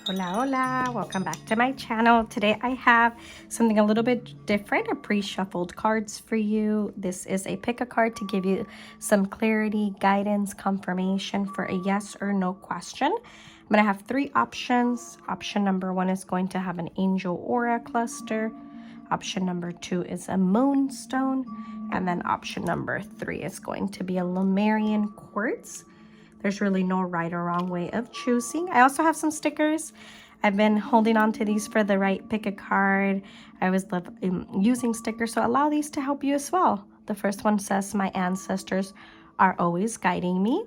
Hola, hola, welcome back to my channel. Today I have something a little bit different, a pre-shuffled cards for you. This is a pick a card to give you some clarity, guidance, confirmation for a yes or no question. I'm going to have three options. Option number one is going to have an angel aura cluster. Option number two is a moonstone. And then option number three is going to be a Lemurian quartz. There's really no right or wrong way of choosing. I also have some stickers. I've been holding on to these for the right pick a card. I always love using stickers, so allow these to help you as well. The first one says, my ancestors are always guiding me.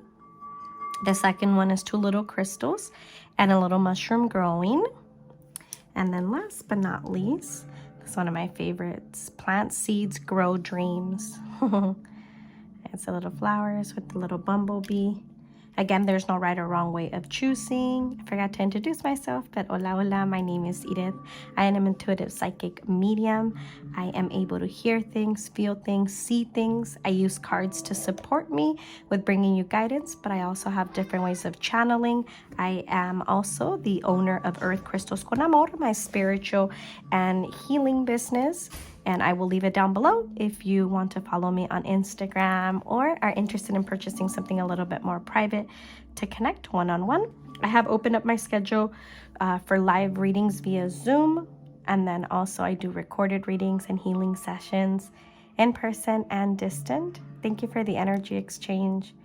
The second one is two little crystals and a little mushroom growing. And then last but not least, it's one of my favorites, plant seeds grow dreams. It's the little flowers with the little bumblebee. Again, there's no right or wrong way of choosing. I forgot to introduce myself, but hola, hola, my name is Edith. I am an intuitive psychic medium. I am able to hear things, feel things, see things. I use cards to support me with bringing you guidance, but I also have different ways of channeling. I am also the owner of Earth Crystals Con Amor, my spiritual and healing business. And I will leave it down below if you want to follow me on Instagram or are interested in purchasing something a little bit more private to connect one-on-one. I have opened up my schedule for live readings via Zoom. And then also I do recorded readings and healing sessions in person and distant. Thank you for the energy exchange,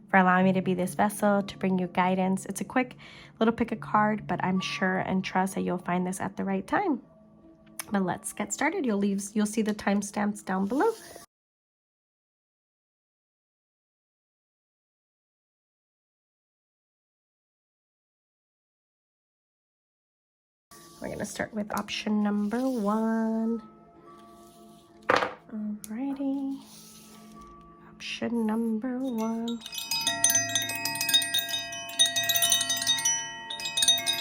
for allowing me to be this vessel to bring you guidance. It's a quick little pick a card, but I'm sure and trust that you'll find this at the right time. But let's get started. You'll see the timestamps down below. We're gonna start with option number one. Alrighty. Option number one.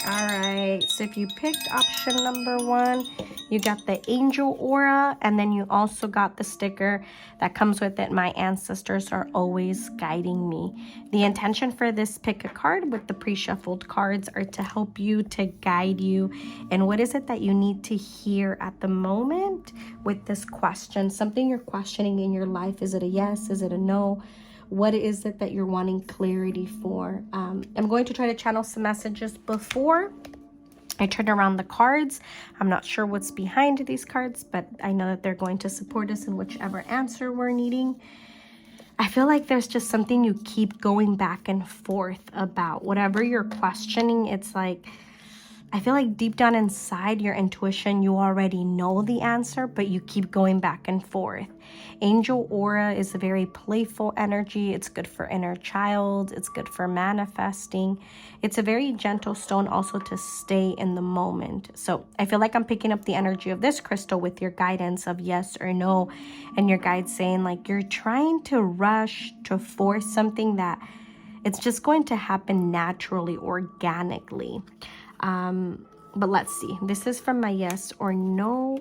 All right, so if you picked option number one, you got the angel aura, and then you also got the sticker that comes with it. My ancestors are always guiding me. The intention for this pick a card with the pre-shuffled cards are to help you, to guide you. And what is it that you need to hear at the moment with this question? Something you're questioning in your life. Is it a yes? Is it a no? What is it that you're wanting clarity for? I'm going to try to channel some messages before I turn around the cards. I'm not sure what's behind these cards, but I know that they're going to support us in whichever answer we're needing. I feel like there's just something you keep going back and forth about. Whatever you're questioning, it's like, I feel like deep down inside your intuition, you already know the answer, but you keep going back and forth. Angel aura is a very playful energy. It's good for inner child. It's good for manifesting. It's a very gentle stone also to stay in the moment. So I feel like I'm picking up the energy of this crystal with your guidance of yes or no. And your guide saying like you're trying to rush to force something that it's just going to happen naturally, organically. But let's see. This is from my yes or no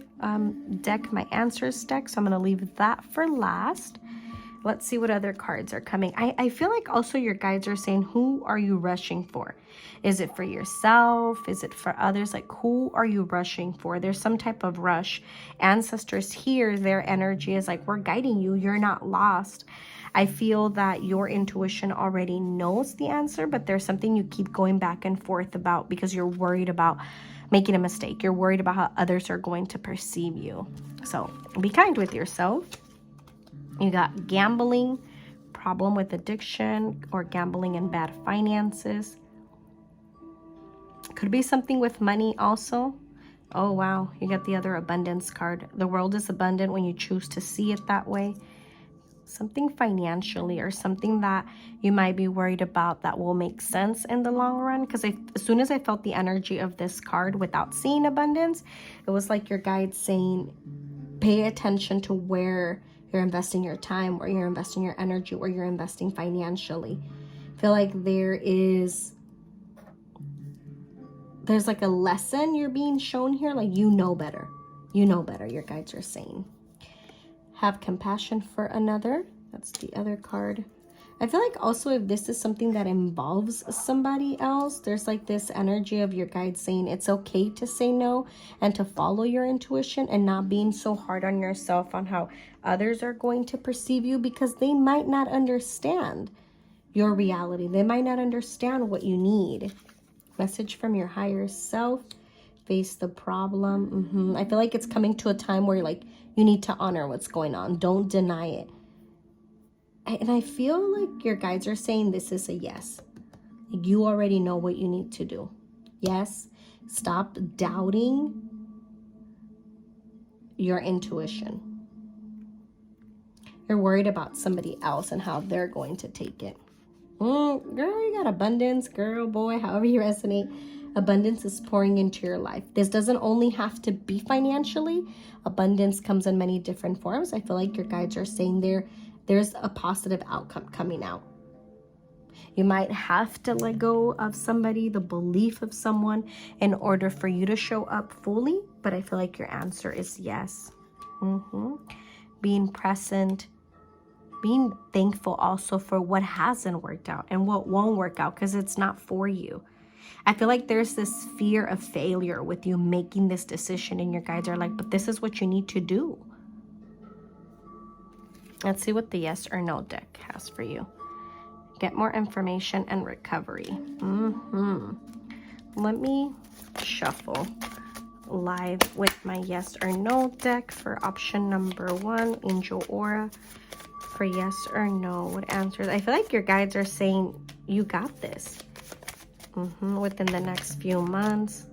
deck, my answers deck. So I'm going to leave that for last. Let's see what other cards are coming. I feel like also your guides are saying, who are you rushing for? Is it for yourself? Is it for others? Like, who are you rushing for? There's some type of rush. Ancestors here, their energy is like, we're guiding you. You're not lost. I feel that your intuition already knows the answer, but there's something you keep going back and forth about because you're worried about making a mistake. You're worried about how others are going to perceive you. So be kind with yourself. You got gambling, problem with addiction, or gambling and bad finances. Could be something with money also. Oh, wow. You got the other abundance card. The world is abundant when you choose to see it that way. Something financially or something that you might be worried about that will make sense in the long run. Because as soon as I felt the energy of this card without seeing abundance, it was like your guide saying, pay attention to where you're investing your time, where you're investing your energy, where you're investing financially. I feel like there's like a lesson you're being shown here. Like, you know better. You know better, your guides are saying. Have compassion for another. That's the other card. I feel like also if this is something that involves somebody else, there's like this energy of your guides saying it's okay to say no and to follow your intuition and not being so hard on yourself on how others are going to perceive you, because they might not understand your reality. They might not understand what you need. Message from your higher self. Face the problem. I feel like it's coming to a time where like you need to honor what's going on. Don't deny it. And I feel like your guides are saying this is a yes. You already know what you need to do. Yes. Stop doubting your intuition. You're worried about somebody else and how they're going to take it. Girl, you got abundance, girl, boy, however you resonate. Abundance is pouring into your life. This doesn't only have to be financially. Abundance comes in many different forms. I feel like your guides are saying there's a positive outcome coming out. You might have to let go of somebody, the belief of someone, in order for you to show up fully. But I feel like your answer is yes. Being present. Being thankful also for what hasn't worked out and what won't work out, because it's not for you. I feel like there's this fear of failure with you making this decision, and your guides are like, but this is what you need to do. Let's see what the yes or no deck has for you. Get more information and recovery. Let me shuffle live with my yes or no deck for option number 1, Angel Aura. For yes or no, what answers? I feel like your guides are saying you got this within the next few months.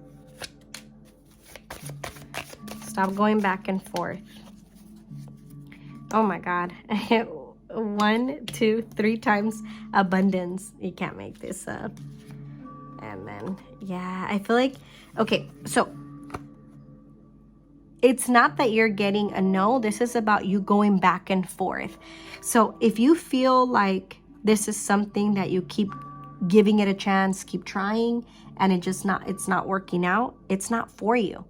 Stop going back and forth. Oh my God. 1, 2, 3 times abundance. You can't make this up. And then, yeah, I feel like, okay, so it's not that you're getting a no. This is about you going back and forth. So if you feel like this is something that you keep giving it a chance, keep trying, and it's not working out, it's not for you.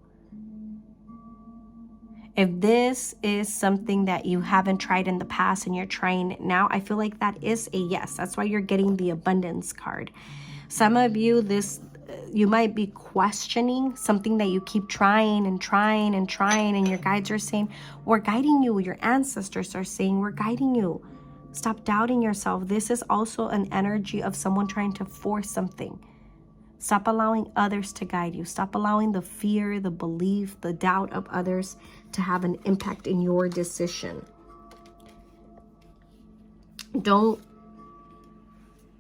If this is something that you haven't tried in the past and you're trying it now, I feel like that is a yes. That's why you're getting the abundance card. Some of you, you might be questioning something that you keep trying and trying and trying, and your guides are saying, we're guiding you. Your ancestors are saying, we're guiding you. Stop doubting yourself. This is also an energy of someone trying to force something. Stop allowing others to guide you. Stop allowing the fear, the belief, the doubt of others to have an impact in your decision.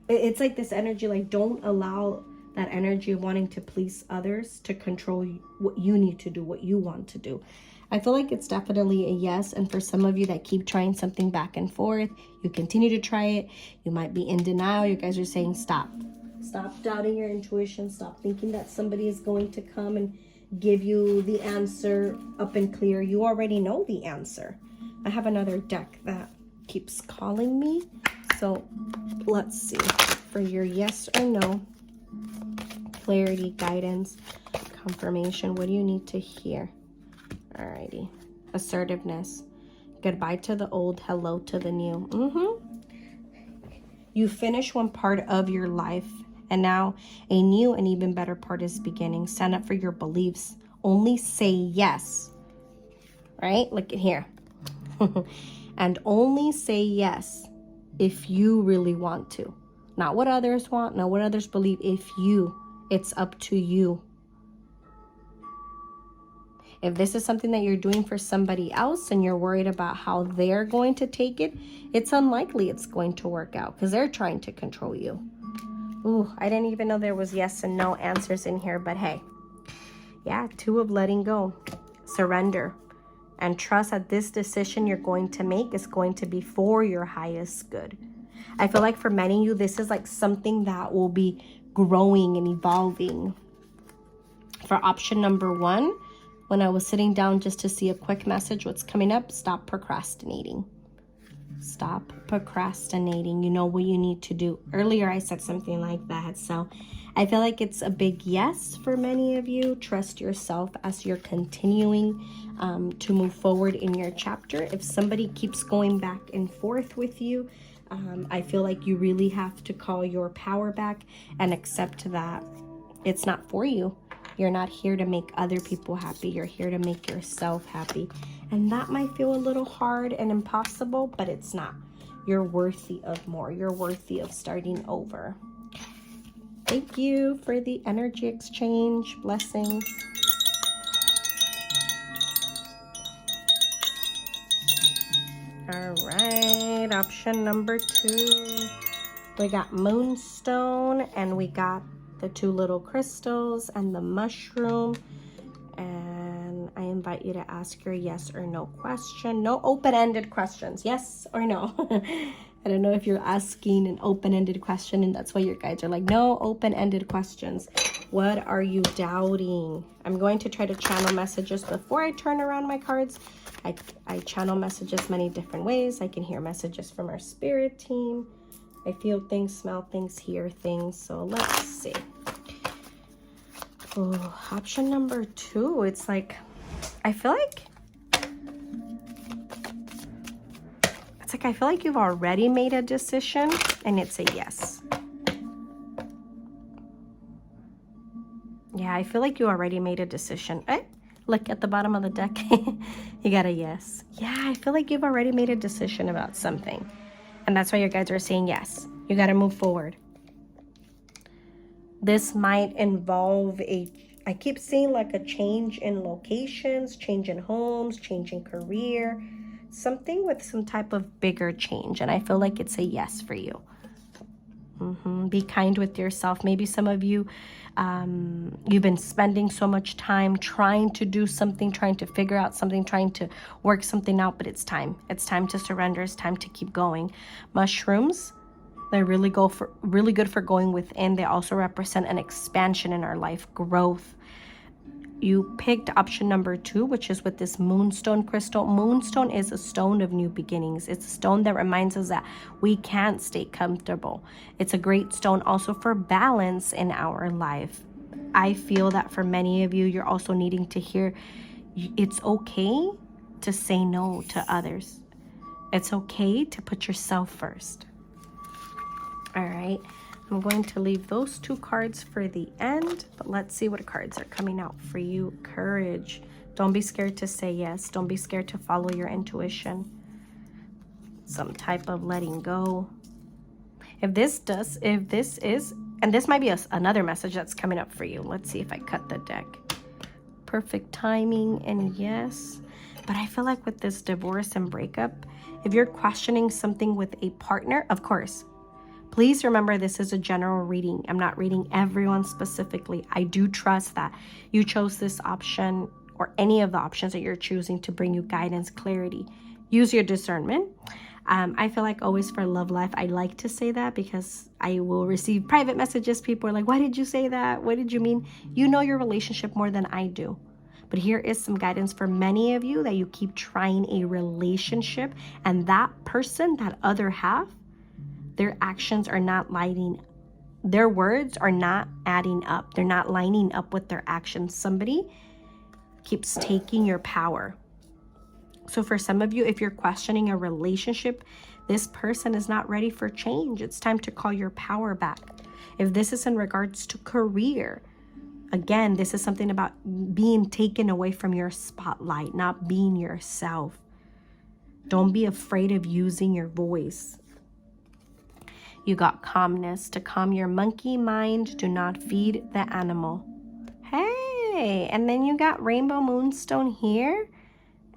It's like this energy, like don't allow that energy of wanting to please others to control what you need to do, what you want to do. I feel like it's definitely a yes. And for some of you that keep trying something back and forth, you continue to try it. You might be in denial. You guys are saying stop. Stop doubting your intuition. Stop thinking that somebody is going to come and give you the answer up and clear. You already know the answer. I have another deck that keeps calling me. So let's see. For your yes or no, clarity, guidance, confirmation. What do you need to hear? Alrighty. Assertiveness. Goodbye to the old, hello to the new. You finish one part of your life, and now a new and even better part is beginning. Stand up for your beliefs. Only say yes. Right? Look at here. And only say yes if you really want to. Not what others want, not what others believe. It's up to you. If this is something that you're doing for somebody else and you're worried about how they're going to take it, it's unlikely it's going to work out because they're trying to control you. Ooh, I didn't even know there was yes and no answers in here, but hey. Yeah, 2 of letting go. Surrender. And trust that this decision you're going to make is going to be for your highest good. I feel like for many of you, this is like something that will be growing and evolving. For option number 1, when I was sitting down just to see a quick message, what's coming up? Stop procrastinating. Stop procrastinating. You know what you need to do. Earlier, I said something like that. So I feel like it's a big yes for many of you. Trust yourself as you're continuing to move forward in your chapter. If somebody keeps going back and forth with you, I feel like you really have to call your power back and accept that it's not for you. You're not here to make other people happy. You're here to make yourself happy. And that might feel a little hard and impossible, but it's not. You're worthy of more. You're worthy of starting over. Thank you for the energy exchange. Blessings. All right, option number 2. We got Moonstone, and we got the 2 little crystals and the mushroom. And I invite you to ask your yes or no question. No open-ended questions, yes or no. I don't know if you're asking an open-ended question and that's why your guides are like, no open-ended questions. What are you doubting? I'm going to try to channel messages before I turn around my cards. I channel messages many different ways. I can hear messages from our spirit team. I feel things, smell things, hear things. So let's see. Oh, option number 2. It's like, I feel like you've already made a decision and it's a yes. Yeah, I feel like you already made a decision. Look at the bottom of the deck. You got a yes. Yeah, I feel like you've already made a decision about something. And that's why your guides are saying yes. You got to move forward. This might involve I keep seeing like a change in locations, change in homes, change in career, something with some type of bigger change. And I feel like it's a yes for you. Be kind with yourself. Maybe some of you, you've been spending so much time trying to do something, trying to figure out something, trying to work something out, but it's time. It's time to surrender. It's time to keep going. Mushrooms, they're really good for going within. They also represent an expansion in our life, growth. You picked option number 2, which is with this Moonstone crystal. Moonstone is a stone of new beginnings. It's a stone that reminds us that we can't stay comfortable. It's a great stone also for balance in our life. I feel that for many of you, you're also needing to hear it's okay to say no to others. It's okay to put yourself first. All right. I'm going to leave those 2 cards for the end, but let's see what cards are coming out for you. Courage. Don't be scared to say yes. Don't be scared to follow your intuition. Some type of letting go. And this might be another message that's coming up for you. Let's see if I cut the deck. Perfect timing and yes. But I feel like with this divorce and breakup, if you're questioning something with a partner, of course, please remember this is a general reading. I'm not reading everyone specifically. I do trust that you chose this option or any of the options that you're choosing to bring you guidance, clarity. Use your discernment. I feel like always for love life, I like to say that because I will receive private messages. People are like, why did you say that? What did you mean? You know your relationship more than I do. But here is some guidance for many of you that you keep trying a relationship and that person, that other half, their actions are not lining, their words are not adding up. They're not lining up with their actions. Somebody keeps taking your power. So for some of you, if you're questioning a relationship, this person is not ready for change. It's time to call your power back. If this is in regards to career, again, this is something about being taken away from your spotlight, not being yourself. Don't be afraid of using your voice. You got calmness. To calm your monkey mind, do not feed the animal. Hey, and then you got Rainbow Moonstone here.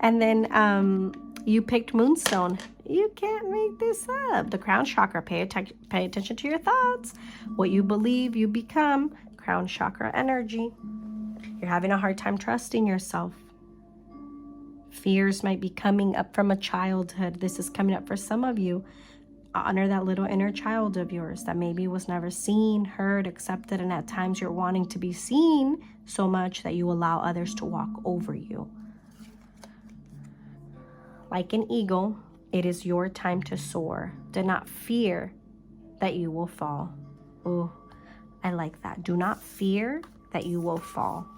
And then you picked Moonstone. You can't make this up. The crown chakra, pay attention to your thoughts. What you believe, you become. Crown chakra energy. You're having a hard time trusting yourself. Fears might be coming up from a childhood. This is coming up for some of you. Honor that little inner child of yours that maybe was never seen, heard, accepted, and at times you're wanting to be seen so much that you allow others to walk over you. Like an eagle, it is your time to soar. Do not fear that you will fall. Ooh, I like that. Do not fear that you will fall.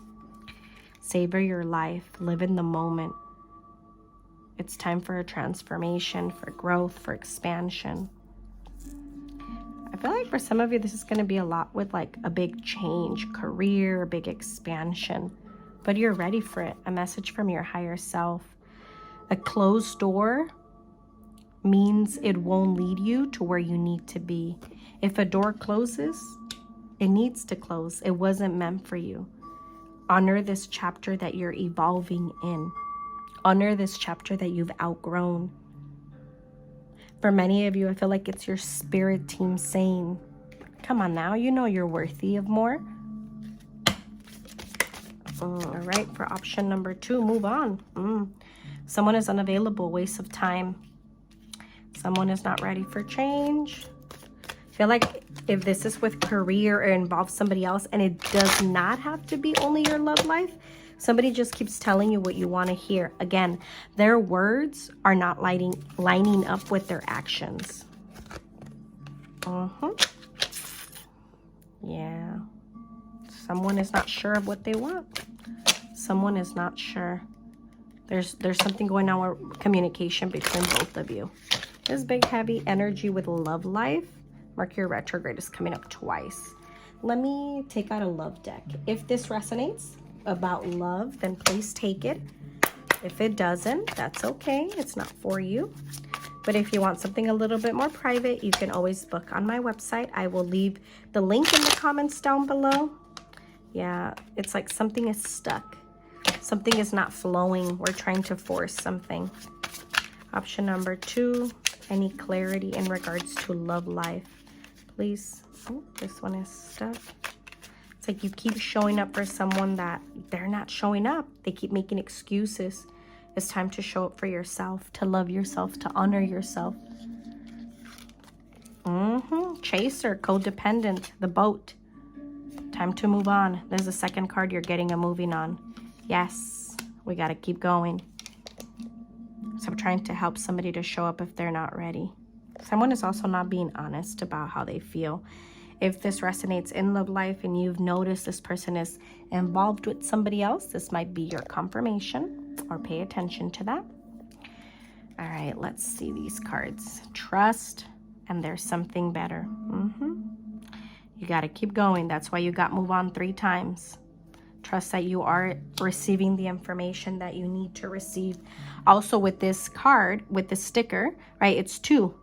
Savor your life. Live in the moment. It's time for a transformation, for growth, for expansion. feel like for some of you, this is going to be a lot with like a big change, career, big expansion, but you're ready for it. A message from your higher self. A closed door means it won't lead you to where you need to be. If a door closes, it needs to close. It wasn't meant for you. Honor this chapter that you're evolving in. Honor this chapter that you've outgrown. For many of you, I feel like it's your spirit team saying, come on now, you know you're worthy of more. All right, for option number 2, move on. Someone is unavailable, waste of time. Someone is not ready for change. I feel like if this is with career or involves somebody else, and it does not have to be only your love life, somebody just keeps telling you what you want to hear. Again, their words are not lining up with their actions. Yeah. Someone is not sure of what they want. Someone is not sure. There's something going on with communication between both of you. This big heavy energy with love life. Mercury retrograde is coming up twice. Let me take out a love deck. If this resonates about love, then please take it. If it doesn't, that's okay. It's not for you. But if you want something a little bit more private, you can always book on my website. I will leave the link in the comments down below. Yeah, it's like something is stuck. Something is not flowing. We're trying to force something. Option number 2, any clarity in regards to love life, please. Oh, this one is stuck. It's like you keep showing up for someone that they're not showing up. They keep making excuses. It's time to show up for yourself, to love yourself, to honor yourself. Chaser, codependent, the boat. Time to move on. There's a second card you're getting a moving on. Yes, we got to keep going. So I'm trying to help somebody to show up if they're not ready. Someone is also not being honest about how they feel. If this resonates in love life and you've noticed this person is involved with somebody else, this might be your confirmation, or pay attention to that. All right, let's see these cards. Trust, and there's something better. You got to keep going. That's why you got move on 3 times. Trust that you are receiving the information that you need to receive. Also with this card, with the sticker, right, it's 2.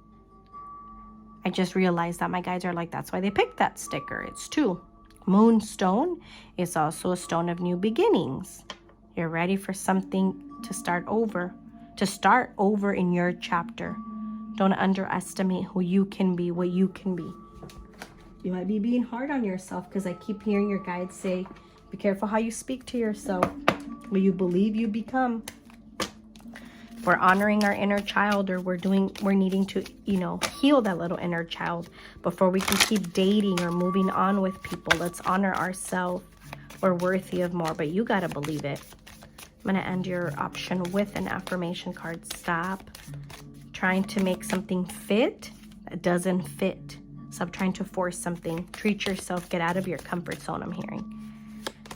I just realized that my guides are like, that's why they picked that sticker. It's 2. Moonstone is also a stone of new beginnings. You're ready for something to start over. To start over in your chapter. Don't underestimate who you can be, what you can be. You might be being hard on yourself because I keep hearing your guides say, be careful how you speak to yourself. What you believe you become. We're honoring our inner child, or we're needing to, heal that little inner child before we can keep dating or moving on with people. Let's honor ourselves. We're worthy of more, but you got to believe it. I'm going to end your option with an affirmation card. Stop trying to make something fit that doesn't fit. Stop trying to force something. Treat yourself. Get out of your comfort zone, I'm hearing.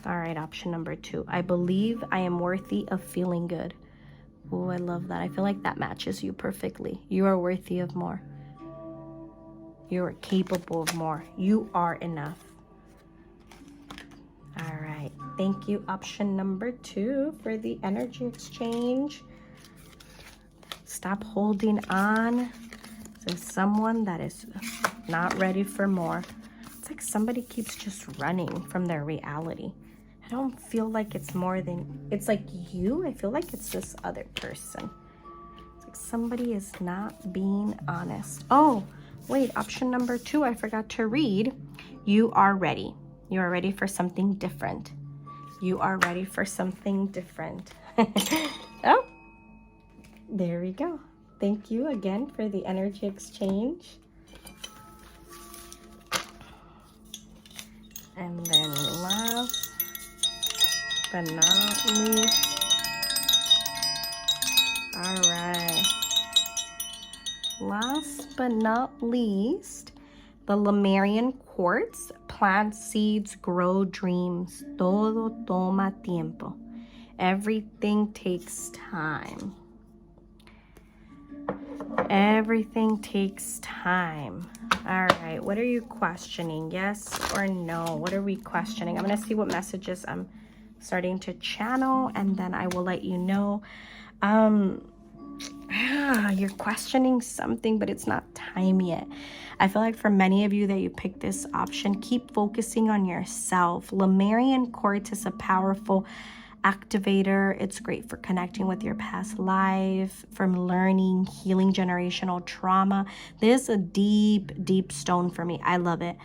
All right, option number 2. I believe I am worthy of feeling good. Oh, I love that. I feel like that matches you perfectly. You are worthy of more. You are capable of more. You are enough. All right. Thank you, option number 2, for the energy exchange. Stop holding on to someone that is not ready for more. It's like somebody keeps just running from their reality. I don't feel like it's more than, it's like you. I feel like it's this other person. It's like somebody is not being honest. Oh, wait, option number 2, I forgot to read. You are ready. You are ready for something different. You are ready for something different. Oh, there we go. Thank you again for the energy exchange. And then last but not least, all right. Last but not least, the Lemurian Quartz. Plant seeds, grow dreams. Todo toma tiempo. Everything takes time. Everything takes time. All right, what are you questioning? Yes or no? What are we questioning? I'm going to see what messages I'm starting to channel, and then I will let you know. You're questioning something, but it's not time yet. I feel like for many of you that you picked this option, keep focusing on yourself. Lemurian Quartz is a powerful activator. It's great for connecting with your past life, from learning, healing generational trauma. This is a deep stone for me. I love it.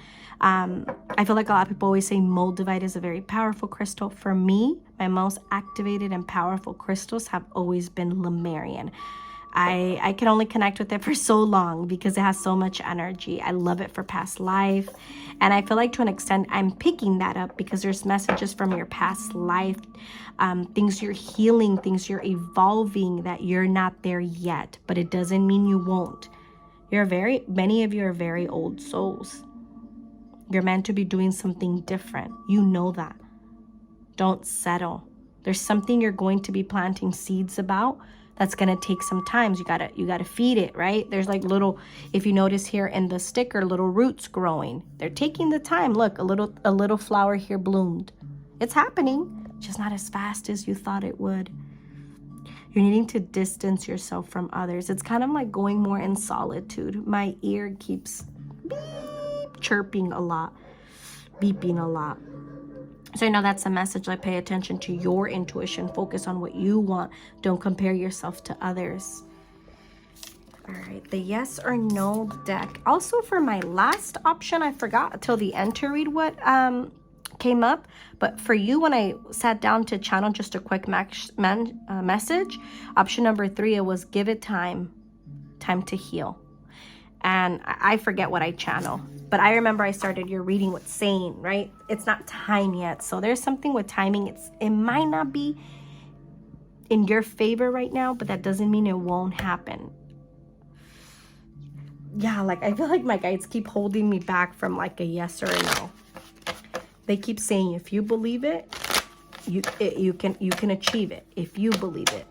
I feel like a lot of people always say moldavite is a very powerful crystal. For me, my most activated and powerful crystals have always been Lemurian. I can only connect with it for so long because it has so much energy. I love it for past life. And I feel like to an extent, I'm picking that up because there's messages from your past life, things you're healing, things you're evolving, that you're not there yet, but it doesn't mean you won't. Many of you are very old souls. You're meant to be doing something different. You know that. Don't settle. There's something you're going to be planting seeds about that's going to take some time. You gotta feed it, right? There's like little, if you notice here in the sticker, little roots growing. They're taking the time. Look, a little flower here bloomed. It's happening, just not as fast as you thought it would. You're needing to distance yourself from others. It's kind of like going more in solitude. My ear keeps beep, chirping a lot, beeping a lot. So I know that's a message, like pay attention to your intuition. Focus on what you want. Don't compare yourself to others. All right, the yes or no deck. Also for my last option, I forgot till the end to read what came up. But for you, when I sat down to channel just a quick message, option number 3, it was give it time to heal. And I forget what I channel, but I remember I started your reading with saying, right? It's not time yet. So there's something with timing. It might not be in your favor right now, but that doesn't mean it won't happen. Yeah, like I feel like my guides keep holding me back from like a yes or a no. They keep saying, if you believe it, you can achieve it. If you believe it.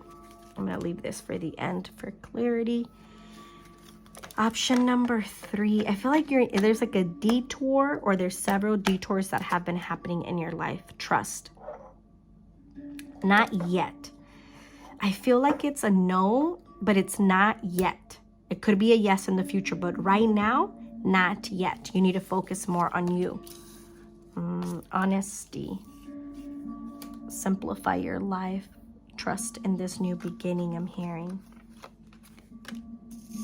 I'm going to leave this for the end for clarity. Option number 3, I feel like there's like a detour, or there's several detours that have been happening in your life. Trust. Not yet. I feel like it's a no, but it's not yet. It could be a yes in the future, but right now, not yet. You need to focus more on you. Honesty. Simplify your life. Trust in this new beginning, I'm hearing.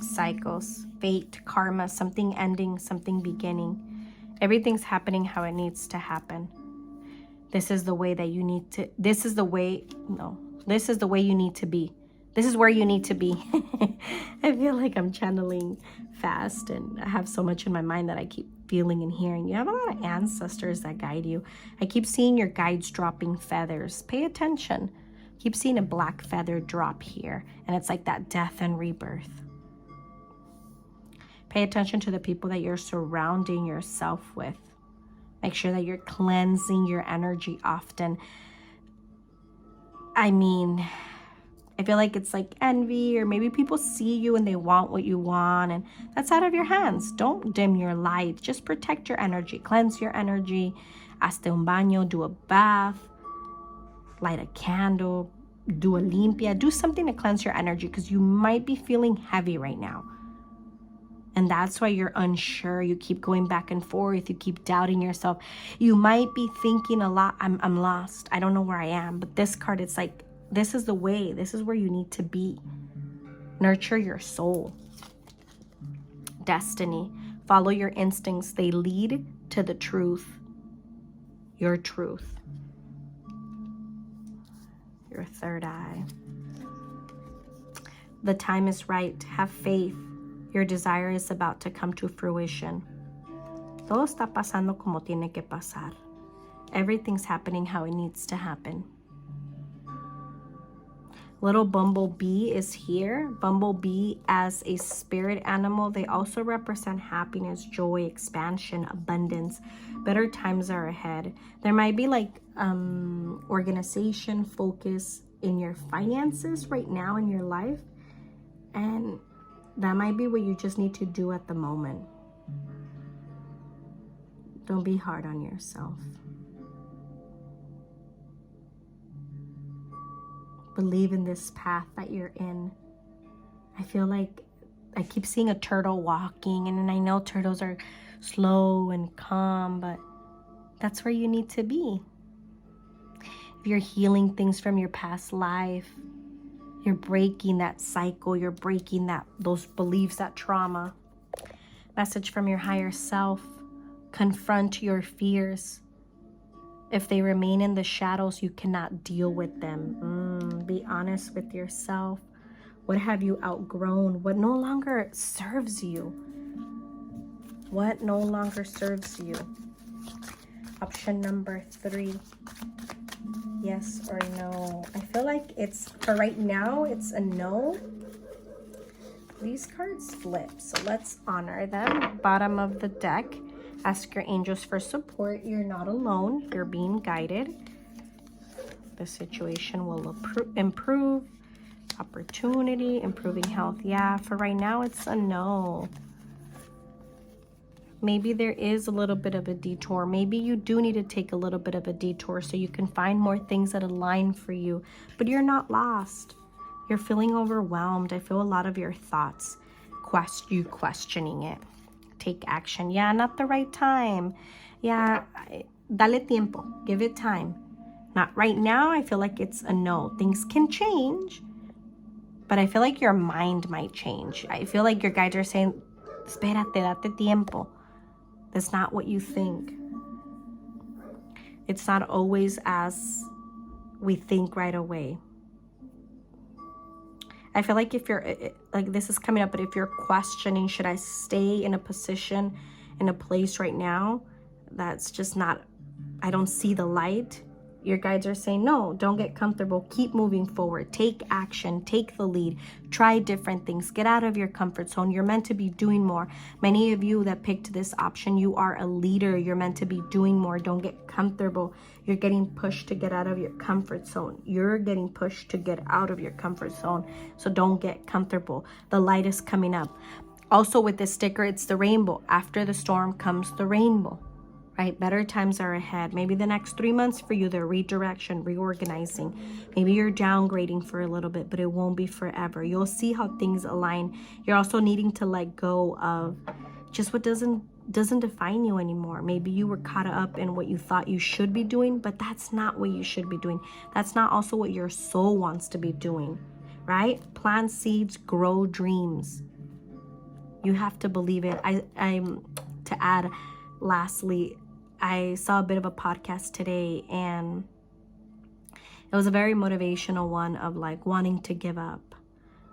Cycles, fate, karma, something ending, something beginning. Everything's happening how it needs to happen. This is the way that you need to, this is the way you need to be. This is where you need to be. I feel like I'm channeling fast, and I have so much in my mind that I keep feeling and hearing. You have a lot of ancestors that guide you. I keep seeing your guides dropping feathers. Pay attention. Keep seeing a black feather drop here, and it's like that death and rebirth. Pay attention to the people that you're surrounding yourself with. Make sure that you're cleansing your energy often. I mean, I feel like it's like envy, or maybe people see you and they want what you want, and that's out of your hands. Don't dim your light. Just protect your energy. Cleanse your energy. Hazte un baño. Do a bath. Light a candle. Do a limpia. Do something to cleanse your energy, because you might be feeling heavy right now. And that's why you're unsure. You keep going back and forth. You keep doubting yourself. You might be thinking a lot, I'm lost. I don't know where I am. But this card, it's like, this is the way. This is where you need to be. Nurture your soul. Destiny. Follow your instincts. They lead to the truth. Your truth. Your third eye. The time is right. Have faith. Your desire is about to come to fruition. Todo está pasando como tiene que pasar. Everything's happening how it needs to happen. Little bumblebee is here. Bumblebee as a spirit animal. They also represent happiness, joy, expansion, abundance. Better times are ahead. There might be like organization, focus in your finances right now in your life. And that might be what you just need to do at the moment. Don't be hard on yourself. Believe in this path that you're in. I feel like I keep seeing a turtle walking, and I know turtles are slow and calm, but that's where you need to be. If you're healing things from your past life, you're breaking that cycle, you're breaking those beliefs, that trauma. Message from your higher self: confront your fears. If they remain in the shadows, you cannot deal with them. Be honest with yourself. What have you outgrown? What no longer serves you? What no longer serves you? Option number 3. Yes or no? I feel like it's, for right now, it's a no. These cards flip, so let's honor them. Bottom of the deck. Ask your angels for support. You're not alone. You're being guided. The situation will improve. Opportunity, improving health. Yeah, for right now, it's a no. Maybe there is a little bit of a detour. Maybe you do need to take a little bit of a detour so you can find more things that align for you. But you're not lost. You're feeling overwhelmed. I feel a lot of your thoughts. You questioning it. Take action. Yeah, not the right time. Yeah, dale tiempo. Give it time. Not right now. I feel like it's a no. Things can change, but I feel like your mind might change. I feel like your guides are saying, espérate, date tiempo. That's not what you think. It's not always as we think right away. I feel like if you're, like this is coming up, but if you're questioning, should I stay in a position, in a place right now that's just not, I don't see the light. Your guides are saying, no, don't get comfortable. Keep moving forward. Take action. Take the lead. Try different things. Get out of your comfort zone. You're meant to be doing more. Many of you that picked this option, you are a leader. You're meant to be doing more. Don't get comfortable. You're getting pushed to get out of your comfort zone. You're getting pushed to get out of your comfort zone. So don't get comfortable. The light is coming up. Also with this sticker, it's the rainbow. After the storm comes the rainbow. Right? Better times are ahead. Maybe the next 3 months for you, they're redirection, reorganizing. Maybe you're downgrading for a little bit, but it won't be forever. You'll see how things align. You're also needing to let go of just what doesn't define you anymore. Maybe you were caught up in what you thought you should be doing, but that's not what you should be doing. That's not also what your soul wants to be doing, right? Plant seeds, grow dreams. You have to believe it. I'm to add, lastly, I saw a bit of a podcast today, and it was a very motivational one of like wanting to give up.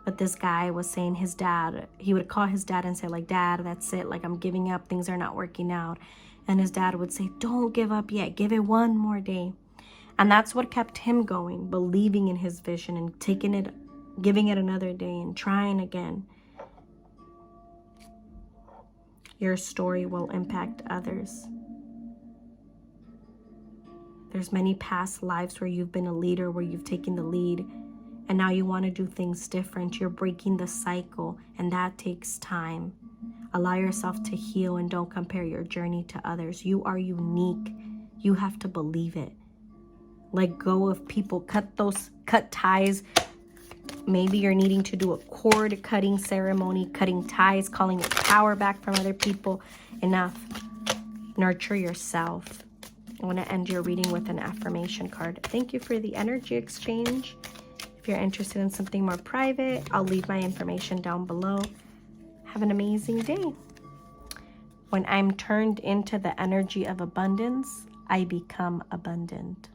But this guy was saying his dad, he would call his dad and say like, Dad, that's it. Like, I'm giving up. Things are not working out. And his dad would say, don't give up yet. Give it one more day. And that's what kept him going, believing in his vision and giving it another day and trying again. Your story will impact others. There's many past lives where you've been a leader, where you've taken the lead, and now you want to do things different. You're breaking the cycle, and that takes time. Allow yourself to heal and don't compare your journey to others. You are unique. You have to believe it. Let go of people. Cut ties. Maybe you're needing to do a cord cutting ceremony, cutting ties, calling your power back from other people. Enough. Nurture yourself. I want to end your reading with an affirmation card. Thank you for the energy exchange. If you're interested in something more private, I'll leave my information down below. Have an amazing day. When I'm turned into the energy of abundance, I become abundant.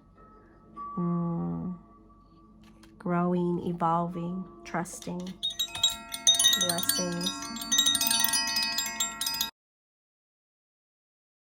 Growing, evolving, trusting. Blessings.